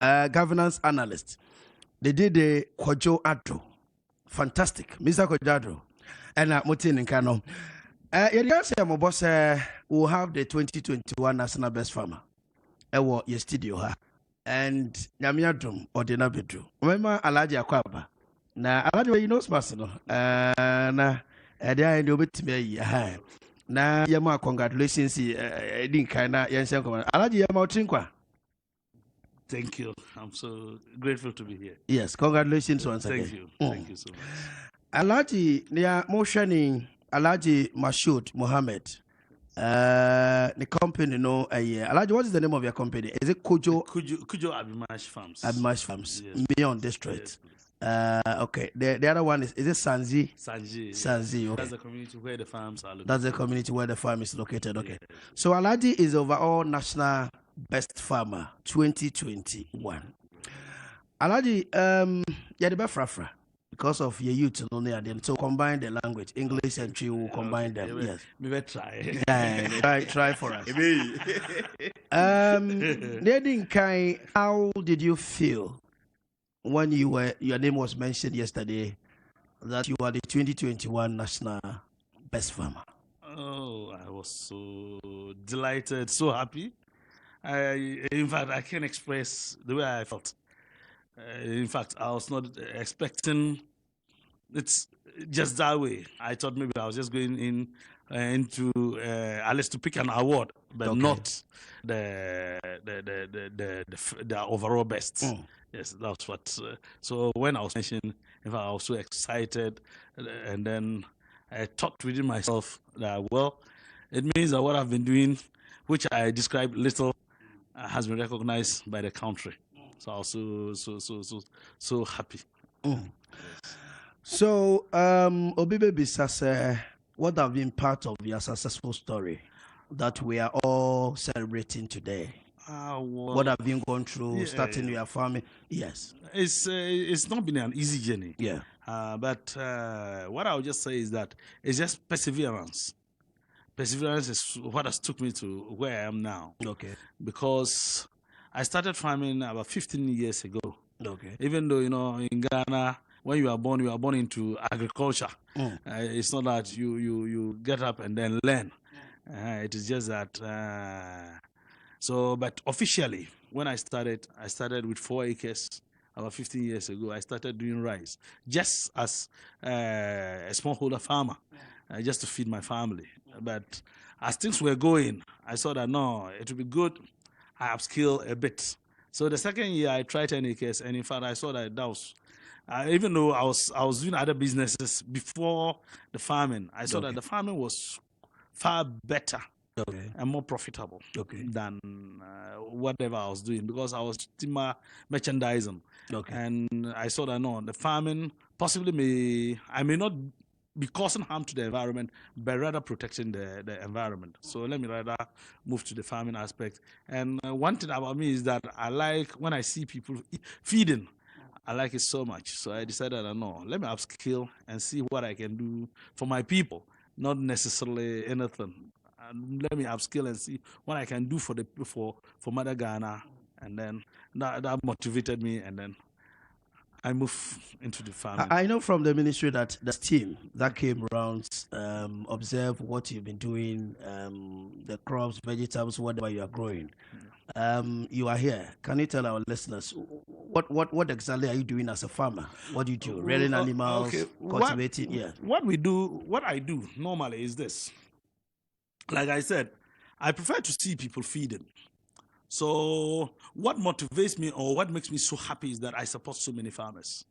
governance analyst. They did the Kojo Adro. Fantastic. Mr. Kojo Adro. And Motin and Kano. We'll have the 2021 National Best Farmer. Your studio. And Nyamiadrum or the Nabidru. Remember Alhaji Akwaba. Na Alhaji, you know, Smasino. Na there I know bit me. Na Yama, congratulations. I didn't kind of Yansen. Alhaji Yama Trinkwa. Thank you. I'm so grateful to be here. Yes, congratulations once again. Thank you. Thank you so much. Alhaji, they are motioning Alhaji Mashud Mohammed. The company, no, Alhaji, what is the name of your company? Is it Kujo Abimash Farms. Abimash Farms, yes. Beyond District. Yes, okay. The other one is it Sanzi? Sanzi. Okay. That's the community where the farms are located. That's the community where the farm is located. Okay. Yeah. So Alhaji is overall national best farmer 2021. Alhaji, yeah, the best frafra. Because of your youth, so combine the language, English and Tree will combine them. Okay. Yes, Maybe try. try for us. How did you feel when your name was mentioned yesterday that you are the 2021 National Best Farmer? Oh, I was so delighted, so happy. In fact, I can't express the way I felt. In fact, I was not expecting it's just that way. I thought maybe I was just going into at least to pick an award, but not the overall best. Yes, that's what. So when I was mentioned, in fact, I was so excited, and then I thought within myself that it means that what I've been doing, which I described little, has been recognized by the country. So I was so happy. Yes. So, Obibe Bisase, what have been part of your successful story that we are all celebrating today? What have been going through, starting your family? Yes. It's not been an easy journey. Yeah. But what I would just say is that it's just perseverance. Perseverance is what has took me to where I am now. Okay. Because I started farming about 15 years ago. Okay. Even though, in Ghana, when you are born into agriculture. It's not that you get up and then learn. It is just that. But officially, when I started with 4 acres about 15 years ago. I started doing rice just as a smallholder farmer, just to feed my family. But as things were going, I saw that no, it would be good. I upskill a bit. So the second year I tried 10 acres, and in fact I saw that was, even though I was doing other businesses before the farming, I saw that the farming was far better and more profitable than whatever I was doing, because I was timber merchandising. And I saw that no, the farming possibly I may not be causing harm to the environment, but rather protecting the environment. So let me rather move to the farming aspect. And one thing about me is that I like when I see people feeding. I like it so much. So I decided, no, let me upskill and see what I can do for my people, not necessarily anything. And let me upskill and see what I can do for the for Mother Ghana. And then that motivated me, and then I moved into the farming. I know from the ministry that the team that came around observe what you've been doing, the crops, vegetables, whatever you are growing. You are here. Can you tell our listeners what exactly are you doing as a farmer? What do you do? Rearing animals, cultivating? What I do normally is this. Like I said, I prefer to see people feeding. So what motivates me, or what makes me so happy, is that I support so many farmers.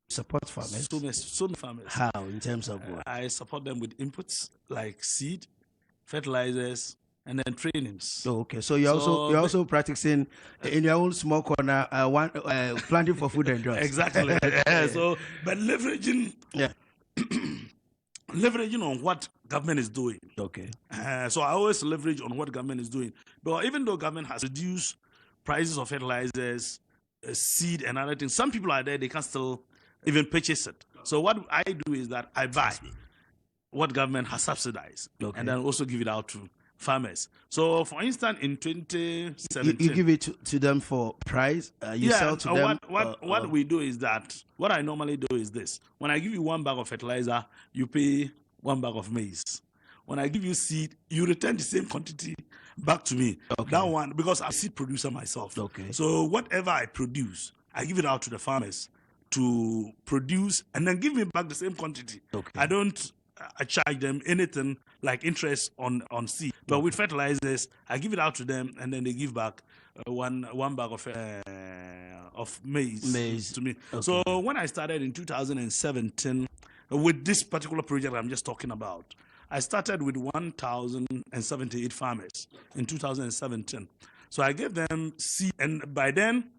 Support farmers? So many farmers. How? In terms of what? I support them with inputs like seed, fertilizers, and then trainings. Oh, okay. So you're also practicing in your own small corner, planting for food and drugs. Exactly. So, but leveraging on what government is doing. Okay. So I always leverage on what government is doing. But even though government has reduced prices of fertilizers, seed, and other things, some people are there, they can still even purchase it. So what I do is that I buy what government has subsidized, and then also give it out to farmers. So, for instance, in 2017, you give it to them for price. You sell to them. What we do is that what I normally do is this: when I give you 1 bag of fertilizer, you pay 1 bag of maize. When I give you seed, you return the same quantity back to me. Okay. That one, because I'm a seed producer myself. Okay. So whatever I produce, I give it out to the farmers to produce and then give me back the same quantity. Okay. I don't charge them anything like interest on seed. But with fertilizers, I give it out to them and then they give back one bag of maize to me. Okay. So when I started in 2017 with this particular project I'm just talking about, I started with 1,078 farmers in 2017. So I gave them seed, and by then,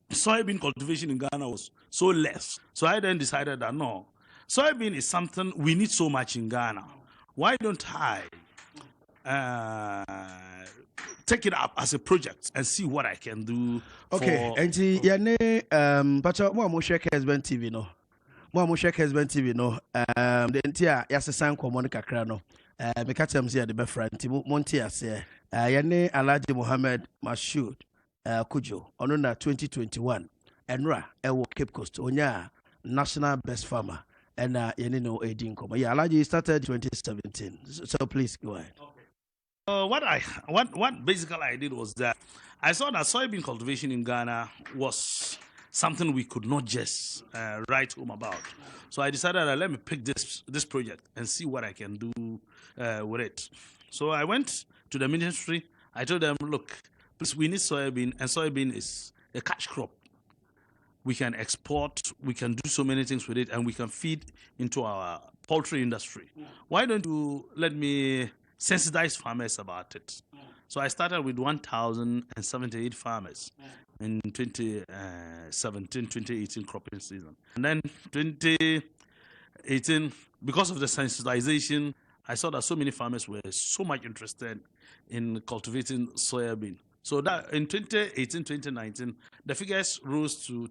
soybean cultivation in Ghana was so less. So I then decided that no, soybean is something we need so much in Ghana. Why don't I take it up as a project and see what I can do? Okay, and but more share Kessben TV no. Mo share Kessben TV no. The entire yasesan komo kakra no. Me katem say the be friend nti monti ase. Yane Alhaji Mohammed Mashud Kujo ono na 2021 enra ewo Cape Coast onya national best farmer and yene no edin komo. Yeah, Alhaji started 2017. So please go ahead. Okay. What basically I did was that I saw that soybean cultivation in Ghana was something we could not just write home about. So I decided let me pick this project and see what I can do with it. So I went to the ministry. I told them, look, please, we need soybean, and soybean is a cash crop. We can export, we can do so many things with it, and we can feed into our poultry industry. Why don't you let me sensitize farmers about it? So I started with 1,078 farmers in 2018 cropping season. And then 2018, because of the sensitization, I saw that so many farmers were so much interested in cultivating soybean. So that in 2018, 2019, the figures rose to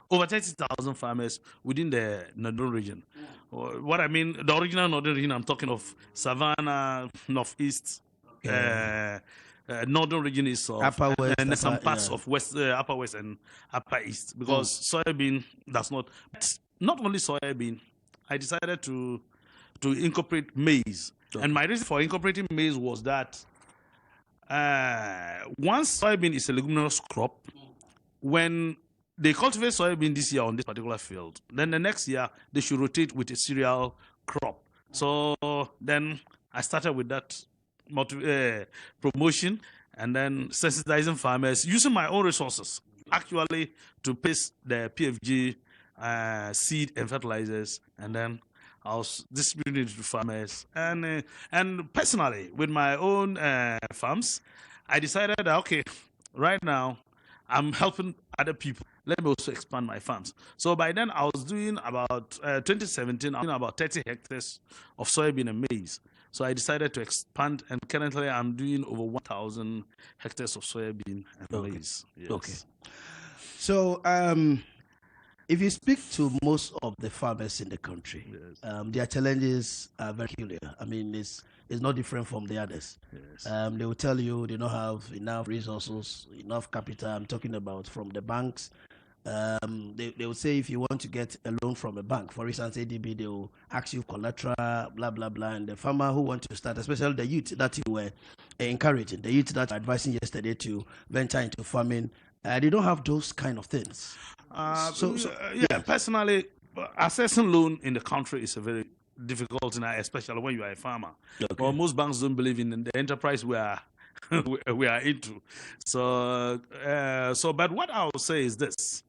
over 30,000 farmers within the northern region. What I mean, the original northern region, I'm talking of Savannah, Northeast, northern region is of Upper West, and some parts of West, Upper West and Upper East, because soybean does not only soybean. I decided to incorporate maize, and my reason for incorporating maize was that once soybean is a leguminous crop, when they cultivate soybean this year on this particular field, then the next year they should rotate with a cereal crop. So then I started with that promotion and then sensitizing farmers using my own resources actually to paste the PFG seed and fertilizers, and then I was distributing it to farmers. And personally, with my own farms, I decided that, okay, right now I'm helping other people. Let me also expand my farms. So by then I was doing about 2017, I was doing about 30 hectares of soybean and maize. So I decided to expand, and currently I'm doing over 1,000 hectares of soybean and maize. Yes. Okay. So if you speak to most of the farmers in the country, Yes. Their challenges are very peculiar. I mean, it's not different from the others. Yes. They will tell you they don't have enough resources, enough capital. I'm talking about from the banks. They will say if you want to get a loan from a bank, for instance, ADB, they will ask you collateral, blah, blah, blah. And the farmer who want to start, especially the youth that you were encouraging, the youth that you were advising yesterday to venture into farming, they don't have those kind of things. Personally, accessing loan in the country is a very difficult thing, especially when you are a farmer. Okay. Well, most banks don't believe in the enterprise we are we are into. So, but what I will say is this.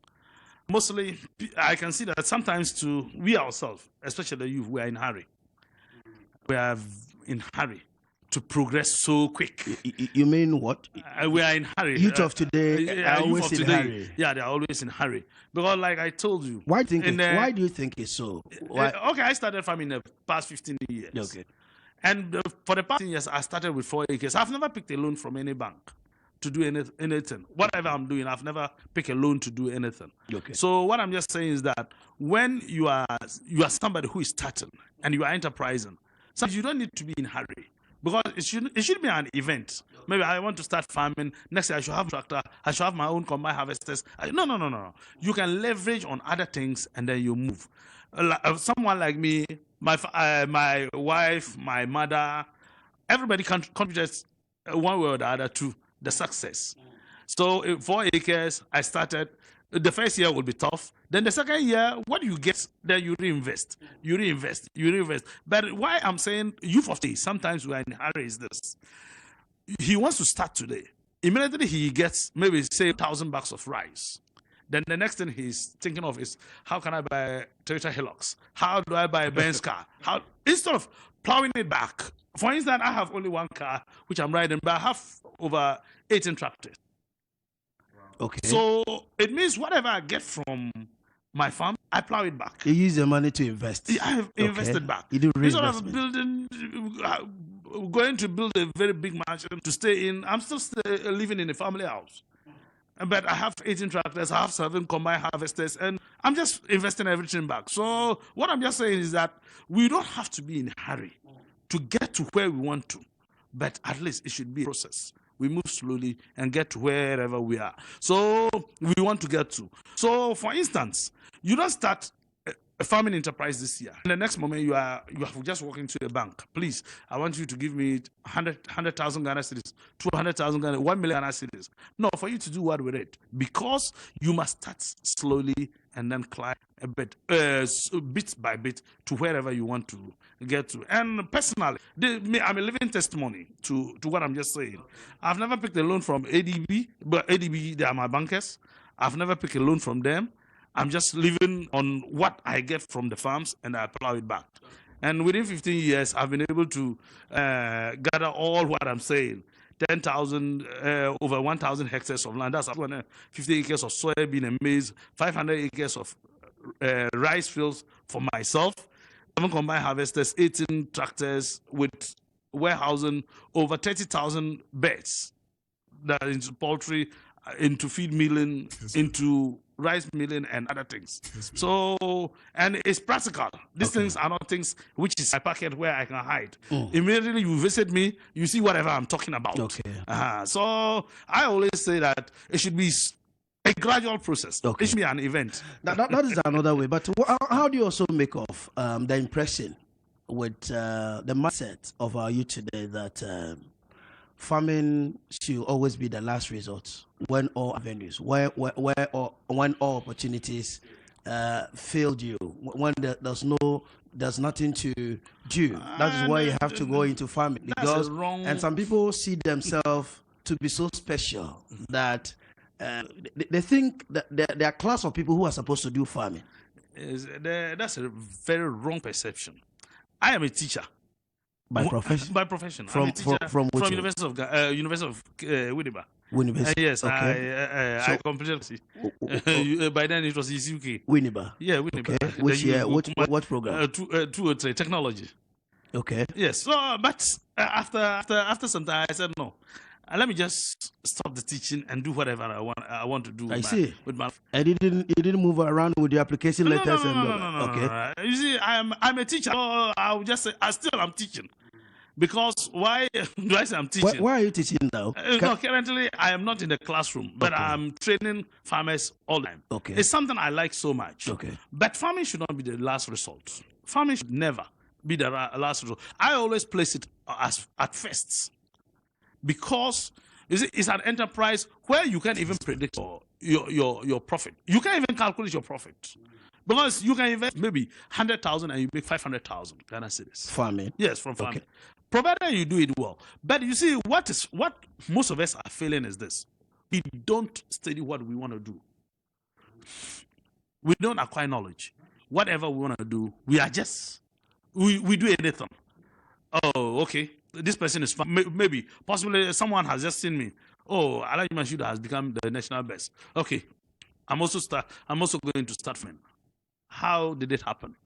Mostly, I can see that sometimes we ourselves, especially the youth, we are in hurry. We are in hurry to progress so quick. You mean what? We are in hurry. Youth of today are always in hurry. Yeah, they are always in hurry. Because like I told you. Why do you think it's so? Okay, I started farming in the past 15 years. Okay. And for the past 10 years, I started with 4 acres. I've never picked a loan from any bank to do anything. Whatever I'm doing, I've never picked a loan to do anything. Okay. So what I'm just saying is that when you are somebody who is starting and you are enterprising, sometimes you don't need to be in hurry. because it should be an event. Maybe I want to start farming. Next year I should have a tractor. I should have my own combine harvesters. No. You can leverage on other things and then you move. Someone like me, my wife, my mother, everybody contributes one way or the other to the success. So 4 acres, I started. The first year will be tough. Then the second year, what you get, then you reinvest. But why I'm saying youth of today, sometimes we are in a hurry is this. He wants to start today. Immediately he gets maybe say $1,000 of rice. Then the next thing he's thinking of is, how can I buy a Toyota Hilux? How do I buy a Benz car? Instead of plowing it back. For instance, I have only one car which I'm riding, but I have over 18 tractors. Okay. So it means whatever I get from my farm, I plow it back. You use the money to invest. I have invested back. You do Instead of going to build a very big mansion to stay in, I'm still living in a family house. But I have 18 tractors, I have 7 combined harvesters, and I'm just investing everything back. So what I'm just saying is that we don't have to be in a hurry to get to where we want to, but at least it should be a process. We move slowly and get to wherever we are. So we want to get to. So for instance, you don't start a farming enterprise this year. And the next moment you are just walking to a bank. Please, I want you to give me 100,000 Ghana cedis, 200,000 Ghana, 1 million Ghana cedis. No, for you to do what with it? Because you must start slowly and then climb a bit, bit by bit to wherever you want to get to. And personally, I'm a living testimony to what I'm just saying. I've never picked a loan from ADB, but ADB, they are my bankers. I've never picked a loan from them. I'm just living on what I get from the farms and I plow it back. And within 15 years, I've been able to gather all what I'm saying. 10,000, over 1,000 hectares of land. That's 50 acres of soybean and maize, 500 acres of rice fields for myself, 7 combined harvesters, 18 tractors with warehousing, over 30,000 birds that is poultry, into feed milling, into rice milling and other things. So, and it's practical. These things are not things which is a packet where I can hide. Immediately you visit me, you see whatever I'm talking about. So I always say that it should be a gradual process. It should be an event. That is another way. But how do you also make of the impression with the mindset of our youth today that farming should always be the last resort when all avenues, when all opportunities failed you, when there's nothing to do. That is why you have to go into farming. Because and some people see themselves to be so special that they think that there are class of people who are supposed to do farming. That's a very wrong perception. I am a teacher. By profession? By profession. From University of Winneba. Winneba. Yes, okay. I completed. By then it was UK. Winneba. Yeah, Winneba. Okay. Which year? What program? 203 technology. Okay. Yes. So, but after some time, I said no. Let me just stop the teaching and do whatever I want to do. With my. And you didn't move around with the application letters No. Okay. You see, I'm a teacher. So I will just say I still am teaching. Because why do I say I'm teaching? Why are you teaching now? No, currently I am not in the classroom, but I'm training farmers all the time. Okay. It's something I like so much. Okay. But farming should not be the last result. Farming should never be the last result. I always place it as at first. Because you see, it's an enterprise where you can't even predict your profit. You can't even calculate your profit. Because you can invest maybe 100,000 and you make 500,000 Ghana cedis. Farming? Yes, from farming. Okay. Provided you do it well. But you see, what most of us are failing is this. We don't study what we want to do. We don't acquire knowledge. Whatever we want to do, we do anything. Oh, okay. This person is maybe, possibly someone has just seen me. Oh, Alhaji Mashud has become the national best. Okay. I'm also going to start farming. How did it happen?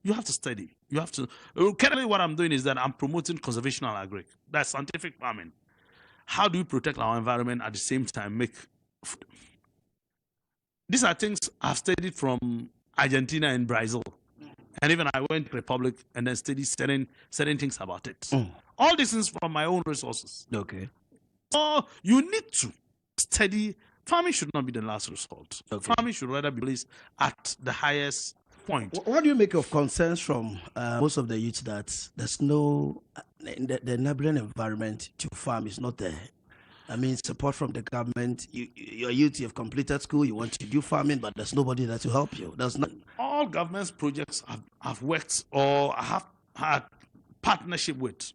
You have to study. You have to. Currently, what I'm doing is that I'm promoting conservational agric. That's scientific farming. How do we protect our environment at the same time make food? These are things I've studied from Argentina and Brazil. And even I went to the Republic and then studied certain things about it. All these things from my own resources. Okay. So you need to study. Farming should not be the last resort. Okay. Farming should rather be placed at the highest point. What do you make of concerns from most of the youth that there's no the enabling environment to farm is not there? I mean, support from the government. Your youth, you've completed school, you want to do farming, but there's nobody there to help you. There's not. All government's projects have worked or have had partnership with.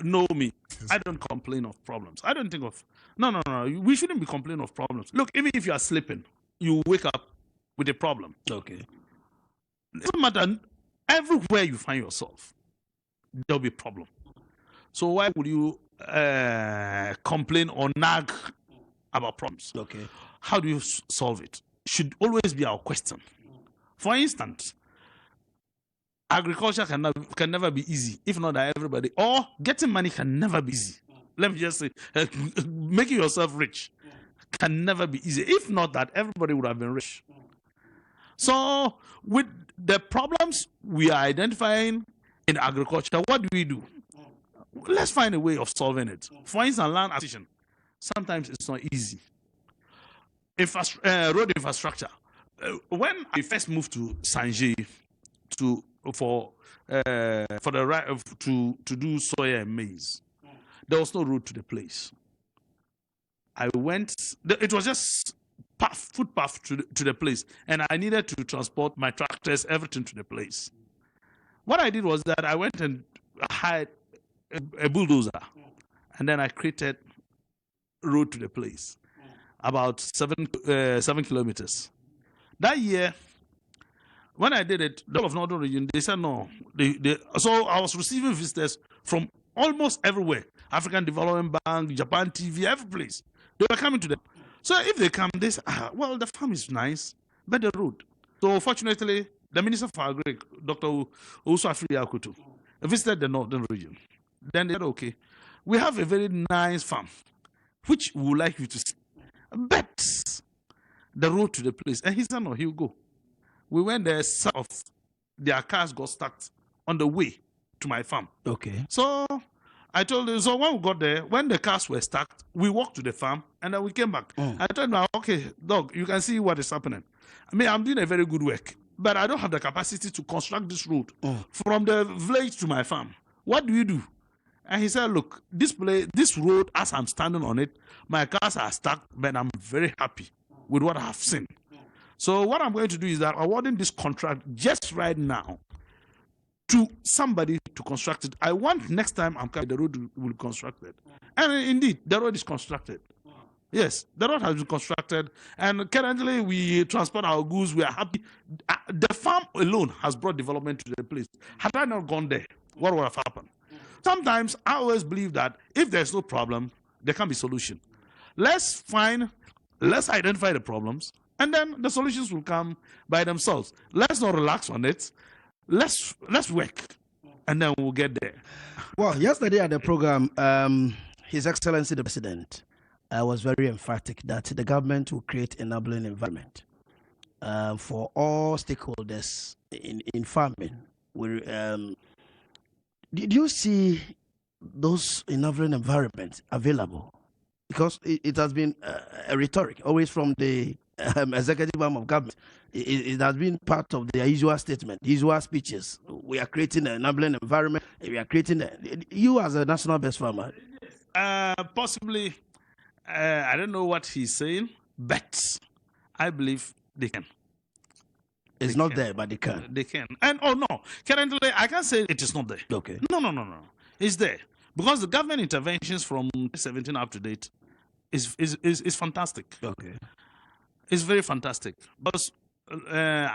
Know me. I don't complain of problems. I don't think of no. We shouldn't be complaining of problems. Look, even if you are sleeping, you wake up with a problem. Okay. It doesn't matter. Everywhere you find yourself, there'll be a problem. So why would you complain or nag about problems? Okay. How do you solve it? Should always be our question. For instance, agriculture can never be easy, if not that everybody, or getting money can never be easy. Let me just say, making yourself rich can never be easy. If not that, everybody would have been rich. So with the problems we are identifying in agriculture, what do? Let's find a way of solving it. For instance, land acquisition. Sometimes it's not easy. Road infrastructure. When I first moved to Sanjay for the right to do soya and maize, there was no road to the place. I went. It was just footpath to the place, and I needed to transport my tractors, everything to the place. What I did was that I went and hired a bulldozer, and then I created road to the place, about 7 kilometers. That year, when I did it, the whole of Northern region, they said no. So I was receiving visitors from almost everywhere: African Development Bank, Japan TV, every place. They were coming to them. So if they come, they say, well, the farm is nice, but the road. So fortunately, the Minister for Agri, Dr. Usafri Akutu, visited the Northern region. Then they said, okay, we have a very nice farm, which we would like you to see. But the road to the place. And he said, no, he'll go. We went there, some of their cars got stuck on the way to my farm. Okay. So I told him, so when we got there, when the cars were stuck, we walked to the farm and then we came back. I told him, okay, dog, you can see what is happening. I mean, I'm doing a very good work, but I don't have the capacity to construct this road from the village to my farm. What do? And he said, look, this road, as I'm standing on it, my cars are stuck, but I'm very happy with what I have seen. So what I'm going to do is that awarding this contract just right now to somebody to construct it. I want next time I'm coming, the road will be constructed. And indeed, the road is constructed. Yes, the road has been constructed, and currently we transport our goods. We are happy. The farm alone has brought development to the place. Had I not gone there, what would have happened? Sometimes I always believe that if there's no problem, there can be solution. Let's identify the problems, and then the solutions will come by themselves. Let's not relax on it. Let's work, and then we'll get there. Well, yesterday at the program, His Excellency the President was very emphatic that the government will create an enabling environment for all stakeholders in farming. Did you see those enabling environments available? Because it has been a rhetoric, always from the executive arm of government. It has been part of their usual statement, usual speeches. We are creating an enabling environment. We are creating you as a national best farmer. Possibly, I don't know what he's saying, but I believe they can. It's not there, but they can. They can. And no, currently I can't say it is not there. Okay. No. It's there because the government interventions from 2017 up to date is fantastic. Okay. It's very fantastic because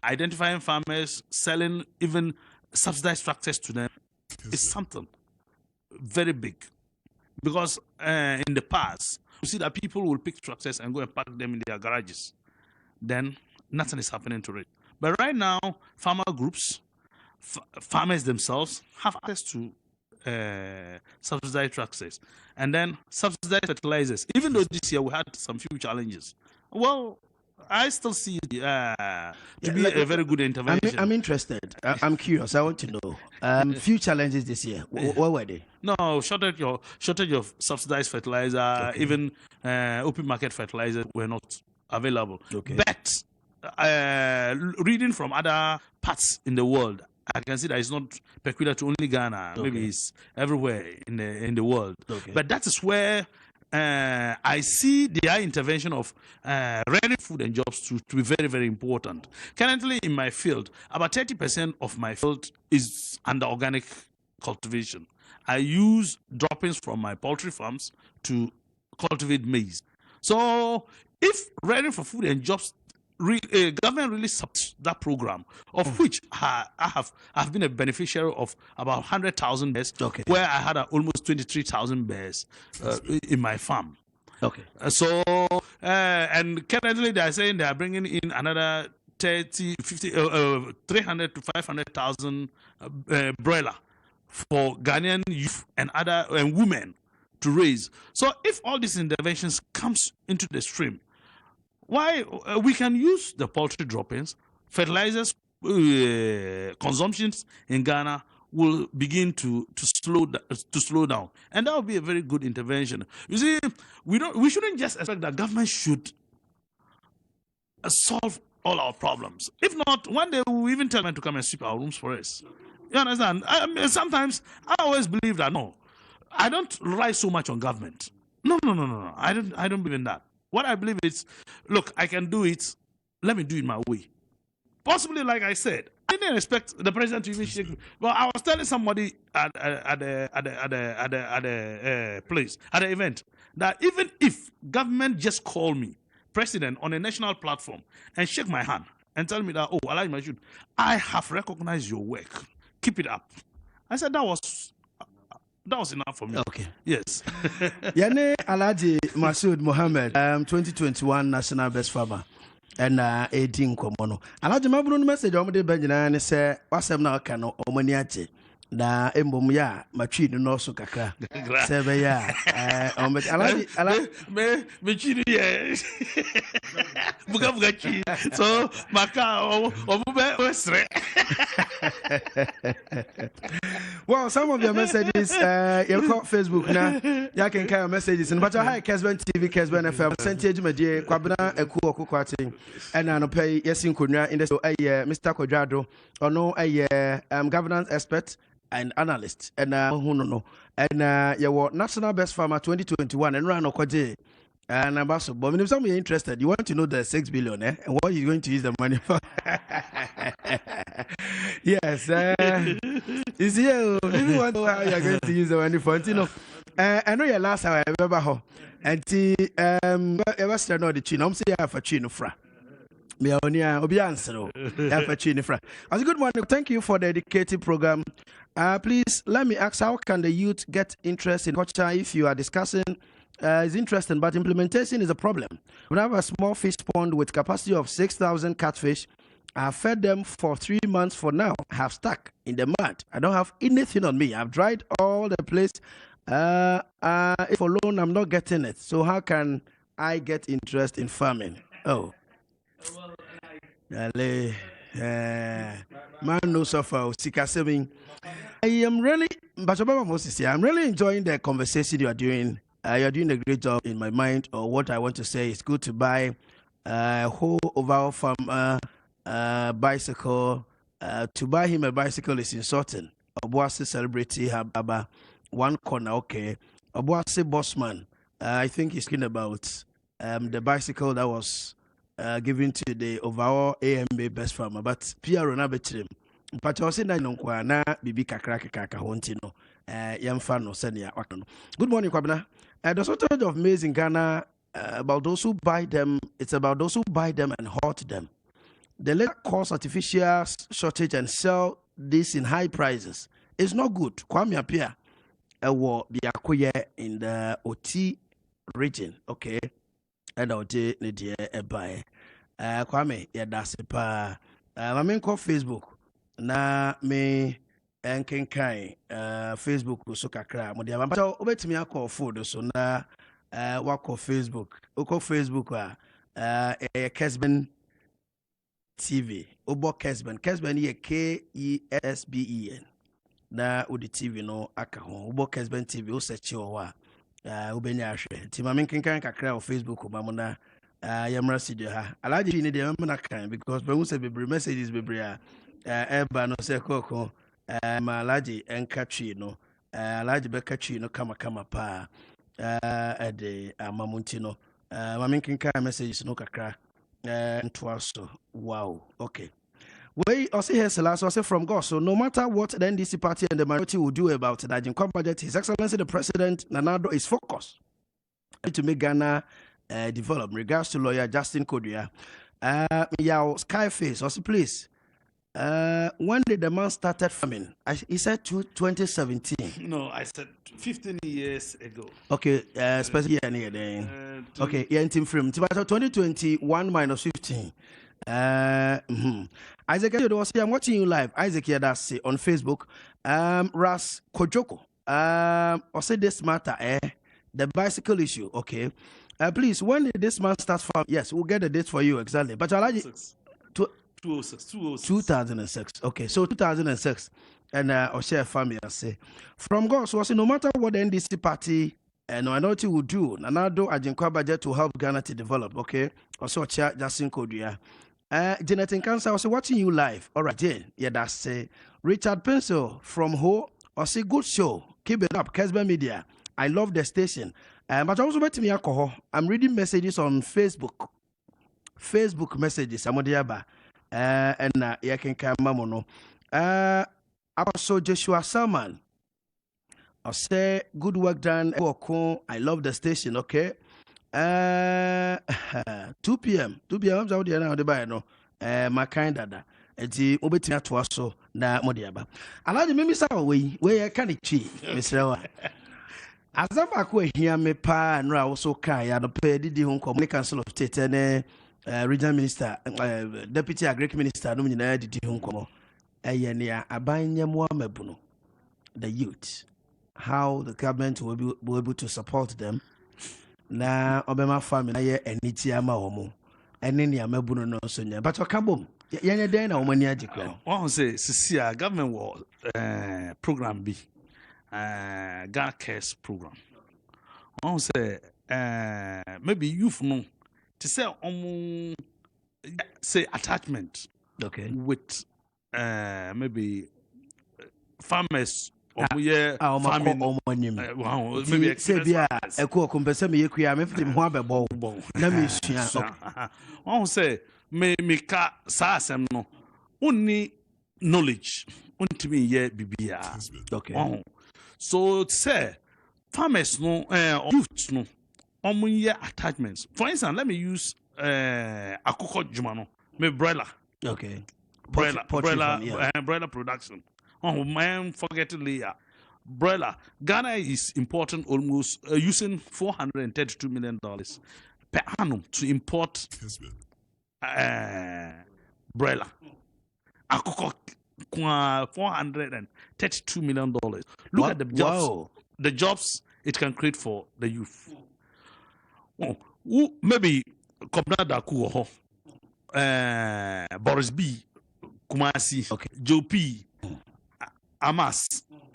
identifying farmers, selling even subsidized tractors to them is something very big. Because in the past, you see that people will pick tractors and go and park them in their garages. Then nothing is happening to it. But right now, farmer groups, farmers themselves have access to subsidized tractors. And then subsidized fertilizers. Even though this year we had some few challenges. Well, I still see it to be a very good intervention. I'm interested. I'm curious. I want to know. Few challenges this year. What were they? No, shortage of subsidized fertilizer, even open market fertilizer were not available. Okay. But reading from other parts in the world, I can see that it's not peculiar to only Ghana. Okay. Maybe it's everywhere in the world. Okay. But that is where I see the intervention of ready food and jobs to be very, very important. Currently in my field, about 30% of my field is under organic cultivation. I use droppings from my poultry farms to cultivate maize. So if ready for food and jobs, government really supports that program, of which I've been a beneficiary of about 100,000 bears, Okay. where I had almost 23,000 bears in my farm. Okay. And currently they are saying they are bringing in another 30, 50, 300 to 500,000 broiler for Ghanaian youth and women to raise. So if all these interventions comes into the stream, why we can use the poultry droppings, fertilizers consumptions in Ghana will begin to slow down, and that will be a very good intervention. You see, we shouldn't just expect that government should solve all our problems. If not, one day we will even tell them to come and sweep our rooms for us. You understand? Sometimes I always believe that no, I don't rely so much on government. No. I don't believe in that. What I believe is, look, I can do it. Let me do it my way. Possibly, like I said, I didn't expect the president to even shake me. But I was telling somebody at the place, at the event, that even if government just call me, president, on a national platform and shake my hand and tell me that, oh, Alhaji Mashud, I have recognized your work. Keep it up. I said that was enough for me. Okay. Yes. Yane Alhaji Mashud Mohammed, 2021 National Best Farmer. And 18 Komono. Alhaji Mabunu message on the Benjamin and say, what's up now? Can Omaniachi? Na embom ya matwi no so kakra sebe ya Alhaji me chiri ye buga chi so maka obube osre. Well, some of your messages you call Facebook na you can carry messages and but hi Kessben TV Kessben FM percentage medie kwabena eku okwatin and no pay yesin konwa in the so Mr. Kodwado ono governance expert and analyst and no and your National Best Farmer 2021 and run okoje and ambassador. But if somebody interested, you want to know the 6 billion and what you're going to use the money for. Yes, is here. If you want to know how you're going to use the money for, you know, I know your last hour I remember how and ever started on the chin. I'm saying for chin fra. Me obi answer for chin fra. As a good one, thank you for the dedicated program. Please let me ask, how can the youth get interest in culture if you are discussing is interesting, but implementation is a problem. We have a small fish pond with capacity of 6,000 catfish. I fed them for 3 months for now. I have stuck in the mud. I don't have anything on me. I've tried all the place. If alone, I'm not getting it. So how can I get interest in farming? Oh. Man no suffer. I am really, but I'm really enjoying the conversation you are doing. You're doing a great job in my mind. Or what I want to say is good to buy a whole overall farm bicycle. To buy him a bicycle is insulting. Obuasi celebrity have one corner. Okay, Obuasi bossman. I think he's talking about the bicycle that was given to the overall AMA best farmer. But Pierre Ronabetrim. But I was saying that na bibi kakra honti no yamfa no senia wakano. Good morning, Kwabena. The shortage of maize in Ghana, about those who buy them, it's about those who buy them and hoard them. They later cause artificial shortage and sell this in high prices. It's not good. Kwame Apia biakoye in the OT region, okay? And OT nedia ebae. Kwame yadasipa. I mean call Facebook. Na me enkenkai Facebook so kakra mo dia ba obetimi akọ food so na wako Facebook oko Facebook Kessben TV. Obo Kessben. Kessben ye Kesben. Na udi TV no aka ho. Obo Kessben TV o search o wa. Ubenya ahwe. Ti ma menkenkan kakra o Facebook ma mo na yamra studio ha. Alhaji ni de na kan because be say bebre messages bebre eba no say koko ma Alhaji enkatwi no. Alhaji be katwi no kama pa. Ede amamunti no. Ma menkenkan messages no kakra. Ntwaso. Wow. Okay. We also hear Selassie also from God. So no matter what the NDC party and the minority will do about the Ajinkwaa budget, His Excellency the President Nanado is focused to make Ghana develop. In regards to lawyer Justin Kodua, Skyface also please. When did the man started farming? He said 2017. No, I said 15 years ago. Okay, especially then. Okay, yeah, team frame. 2021 minus 15. Isaac, I'm watching you live. Isaac here, that's on Facebook. Ras Kojoko. Or say this matter, the bicycle issue. Okay. Please, when did this man start farm? Yes, we'll get a date for you exactly. But Alhaji, 2006. Okay, so 2006, and Osher family I say from God. So I say no matter what the NDC party and minority will do, Nanado Ajinkwaa budget to help Ghana to develop. Okay, also Chair Justin Kodua. Janet Cancer was watching you live. All right, Jane. Yeah, that's Richard Pencil from Ho. I say good show. Keep it up, Kessben Media. I love the station. But also met me alcohol. I'm reading messages on Facebook. Facebook messages. I'm on and yeah, can come mamono. Also Joshua Salman. I say good work done. I love the station. Okay. 2 p.m. I'm out there now. The buy no. My kind dada. Eti obeti ato aso na modiaba. Alhaji me misa we can chi. Mr. Wa. Azaba ko ehia me pa no a so kan ya no pe didi ho nkom Council of State and regional minister deputy agric minister no nyina didi ho nkom. Eye ne abanyemo amabuno. The youth, how the government will be able to support them. Na obema family na ye eniti ama omo ene ne amabuno no so nya but okabom yenye den na omani agikra one say sisia government will program B Ghana Cares program one say maybe youth no to say say attachment okay with maybe farmers farming maybe say bia eko kompese me yekua me fitim ho abebo na me sua one say me ka sa asem no onni knowledge untimi ye bibia okay so say farmers no youth no ye attachments. For instance, let me use akoko juma no me broiler okay broiler production. Oh man, forget layer. Broiler. Ghana is importing almost using $432 million per annum to import broiler. Akoko $432 million. Look at the jobs. Wow. The jobs it can create for the youth. Oh, maybe Kobnada Kuho, Boris B. Kumasi, okay. Joe P. Amas,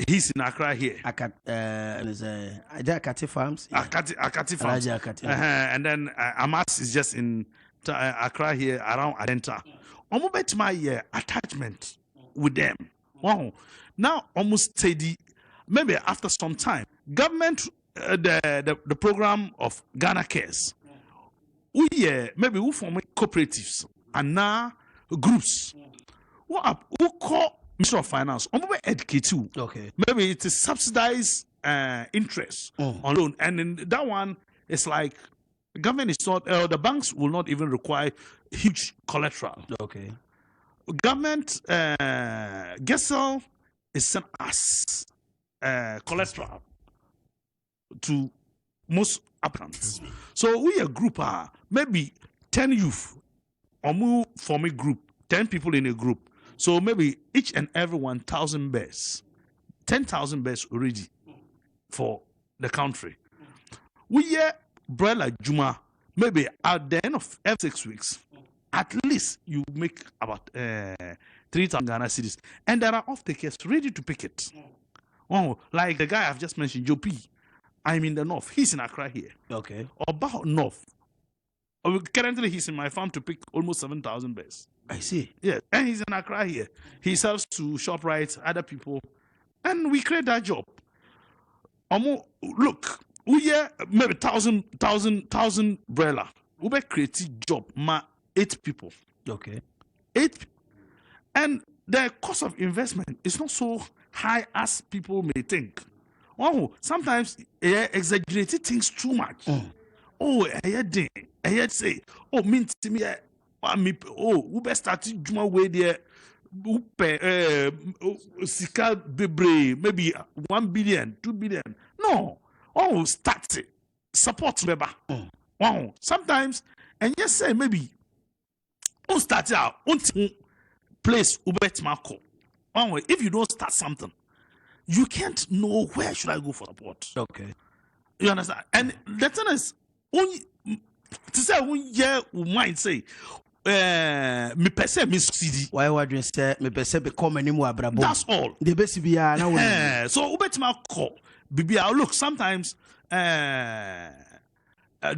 he's in Accra here. Akati Farms. Yeah. Akati Farms. And then Amas is just in Accra here around Adenta. Almost my attachment with them. Wow. Now almost steady. Maybe after some time, government the program of Ghana Cares. We maybe we form cooperatives and now groups. Who call Minister of Finance, educate you. Okay. Maybe it is subsidized interest on loan, and in that one, it's like the government is not, the banks will not even require huge collateral. Okay. Government, Gessel is sent as collateral to most applicants. So we a group are maybe 10 youth, or more form a group, 10 people in a group. So maybe each and every 1,000 bears, 10,000 bears already for the country. We broiler Juma maybe at the end of every 6 weeks, at least you make about 3,000 Ghana cedis. And there are off-takers ready to pick it. Oh, like the guy I've just mentioned, Joe P. I'm in the north. He's in Accra here. Okay. About north. Currently, he's in my farm to pick almost 7,000 bears. I see. Yeah, and he's in Accra here. He sells to ShopRite, other people, and we create that job. Look, we maybe 1,000 brella. We create a job, 8 people. Okay. 8, and the cost of investment is not so high as people may think. Oh, sometimes exaggerated things too much. Oh, I say, oh, mean to me, we best start Juma way there. Sika bebre, maybe 1 billion, 2 billion. No, oh, start it. Support member. Oh, sometimes, and yes, say maybe, on start out, on place ubet marco. Oh, if you don't start something, you can't know where should I go for support. Okay. You understand? And the thing is, only to say one year we might say, me perceive me succeed. Why would you say me perceive become any more abrabo? That's all. The best be now. So ubet marco. Bibi, look, sometimes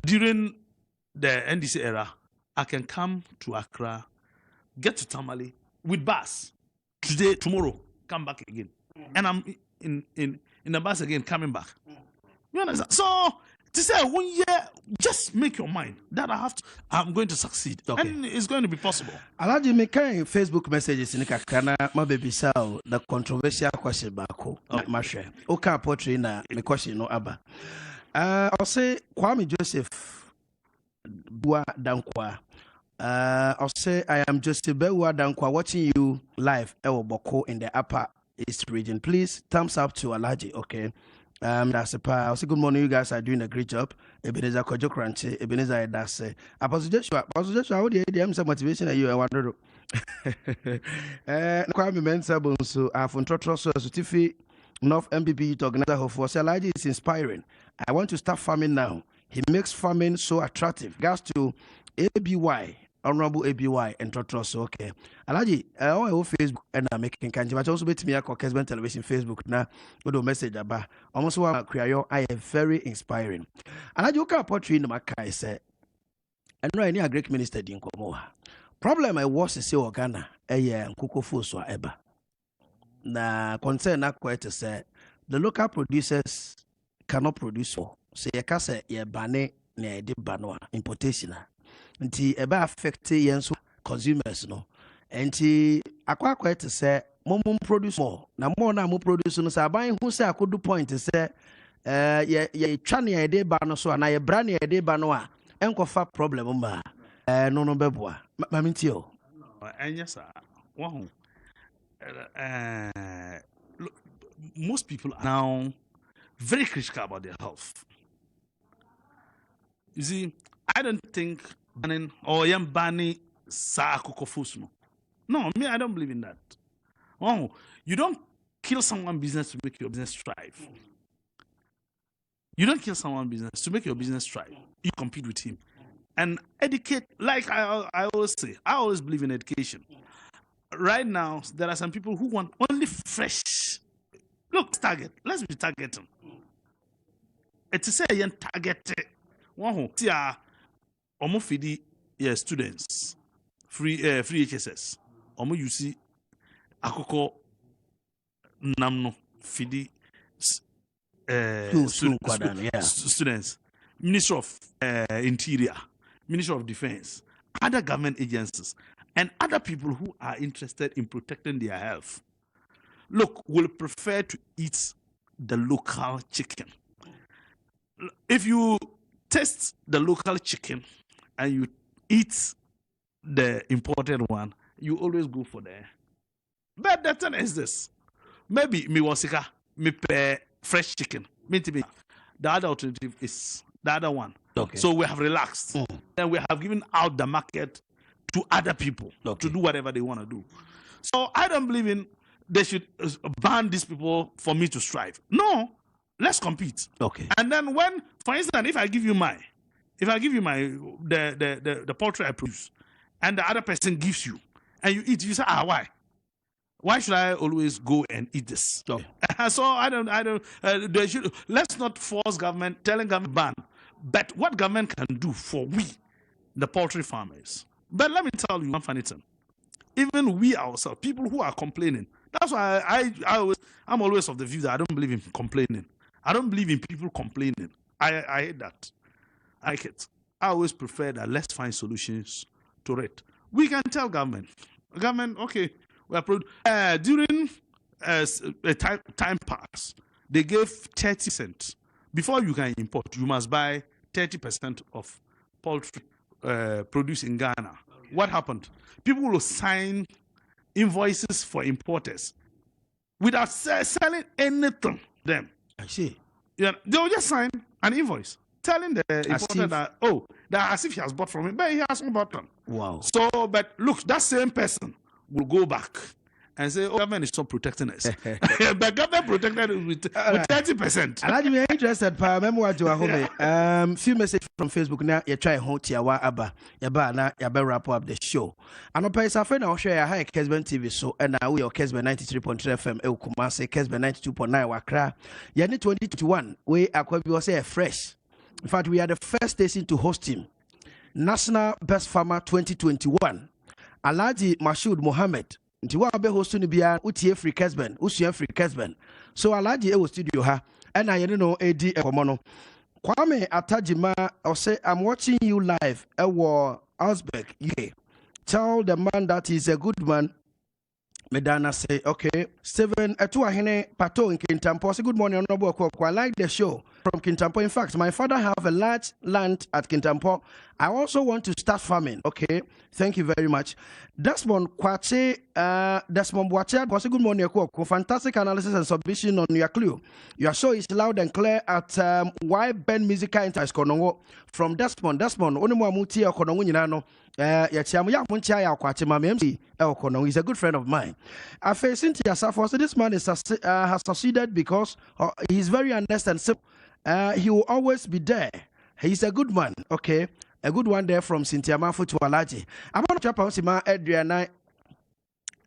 during the NDC era, I can come to Accra, get to Tamale with bus. Today, tomorrow, come back again. And I'm in the bus again, coming back. You understand? So, to say 1 year, just make your mind that I'm going to succeed. Okay. And it's going to be possible. Alhaji, me carry Facebook messages in Kakana, my baby sao, the controversial question bako, Mashe. Okay, portrait na me question no aba. I'll say Kwame Joseph Bua Dankwa. I'll say I am Joseph Bua Dankwa watching you live Boko in the Upper East region. Please thumbs up to Alhaji, okay? That's a part. I'll say good morning, you guys are doing a great job. Ebenezer Kojo Kranche, Ebenezer that's Apostle Joshua, what do you some motivation you I wonder. Kwame Mensa Bonso, from Trotro Tiffy North MBB to organize for Alhaji is inspiring. I want to start farming now. He makes farming so attractive. Gas to ABY, Honorable ABY, and Trotros. Okay. Alhaji, I have Facebook and I'm making kanji, but also bet me a Kessben television Facebook now. With a message about almost one Kriyo. I am very inspiring. Alhaji, okay, portrait in my car said, and no, any a Greek minister didn't come over. Problem I was to say Ghana, a year and Kuko Fuswa Eba. Na concern na quite to say the local producers cannot produce more. So you can say ye bane ne de banwa importation. Nti eba affect yenso consumers no. Nti akwa quite to say mum produce more. Na more na mo produce no say ban hu say akodu point to say ye twa ne ye de ba no so na ye bra ne ye de ba no a enkofa problem ma. No beboa. Maminti o. Enya sa. Wow. Look, most people are now very critical about their health. You see, I don't think banning or yam banning saakukofusno. No, me, I don't believe in that. Oh, you don't kill someone's business to make your business thrive. You don't kill someone's business to make your business thrive. You compete with him and educate. Like I always say, I always believe in education. Right now, there are some people who want only fresh. Look, target. Let's be targeting. It's a say you target. One who see almost feed students free HSS. Almost you see akoko namno feed students. Minister of Interior, Minister of Defense, other government agencies, and other people who are interested in protecting their health. Look, will prefer to eat the local chicken. If you taste the local chicken and you eat the imported one, you always go for the. But the thing is this: maybe me wasika, me pay fresh chicken. The other alternative is the other one. Okay. So we have relaxed. Then we have given out the market to other people to do whatever they want to do. So I don't believe in they should ban these people for me to strive. No, let's compete. Okay. And then when, for instance, if I give you mine, If I give you the poultry I produce, and the other person gives you, and you eat, you say, why? Why should I always go and eat this? Sure. So I don't. They should. Let's not force government, telling government ban. But what government can do for we, the poultry farmers. But let me tell you one funny thing. Even we ourselves, people who are complaining. That's why I'm always of the view that I don't believe in complaining. I don't believe in people complaining. I hate that. I hate it. I always prefer that let's find solutions to it. We can tell government, okay, we are during a time pass, they gave 30 cents. Before you can import, you must buy 30% of poultry produce in Ghana. Okay. What happened? People will sign invoices for importers without selling anything to them. I see. Yeah, they will just sign an invoice telling the importer that as if he has bought from him, but he hasn't bought them. Wow. So, but look, that same person will go back and say, government is not protecting us. But government protected us with 30%. Alhaji, me interested. Remember what you are home. Few messages from Facebook now. You try home tiawa aba. You wrap up the show. And on a friend, I'll share hi Kessben TV so and now we are Kessben 93.3 FM. Kumase Kessben 92.9 Wakra. You need 2021. We are going to say fresh. In fact, we are the first station to host him. National Best Farmer 2021. Alhaji Mashud Mohammed. Nti wa be host ni bia utie free Kessben, usua free Kessben. So Alhaji e wo studio ha. And I no edi ekomo no. Kwame Atajima say I'm watching you live at Ausbeck, UK. Tell the man that he's a good man. Medana say, okay. Steven Etuahene Pato in Kintampo. Say good morning, Honorable Okoko. I like the show from Kintampo. In fact, my father have a large land at Kintampo. I also want to start farming. Okay, thank you very much. Desmond Kwache, Desmond Wache. Say good morning, Okoko. Fantastic analysis and submission on your clue. Your show is loud and clear at why Ben Musica Inter Konongo from Desmond. Desmond, only more muti Konongo Yinano. He's a good friend of mine. I face Cynthia Safo. So this man is has succeeded because he's very honest and simple. He will always be there. He's a good man. Okay, a good one there from Cynthia Mafu to Alhaji. I'm going to chop out Sima Adriana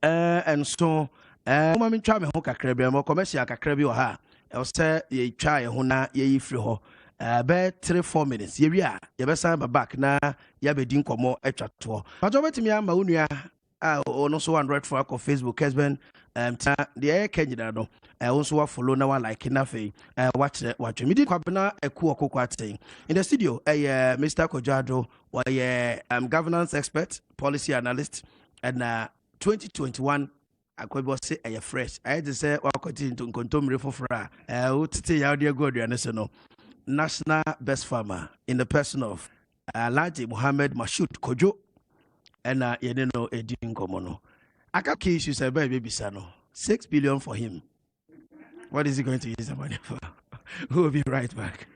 and so I'm trying to hook a crabby more commercial crabby or her. I'll say ye try a hona ye free ho. About 3-4 minutes. You best sign back now. You be doing more extra tour. But over to me, I'm Maunia. Also on Red for Facebook, Kessben. The air Kenya. I also follow now like enough. Watch me. Did Kwabena a cool thing in the studio. Mr. Kojado, governance expert, policy analyst, and 2021. I could say a fresh. I had to say, I'll continue to continue for fra. What to say, how do you go? No. National Best Farmer in the person of Alhaji Mohammed Mashud Kojo and Edin Komono. I can't kiss you, say, baby, Sano. 6 billion for him. What is he going to use the money for? We'll be right back.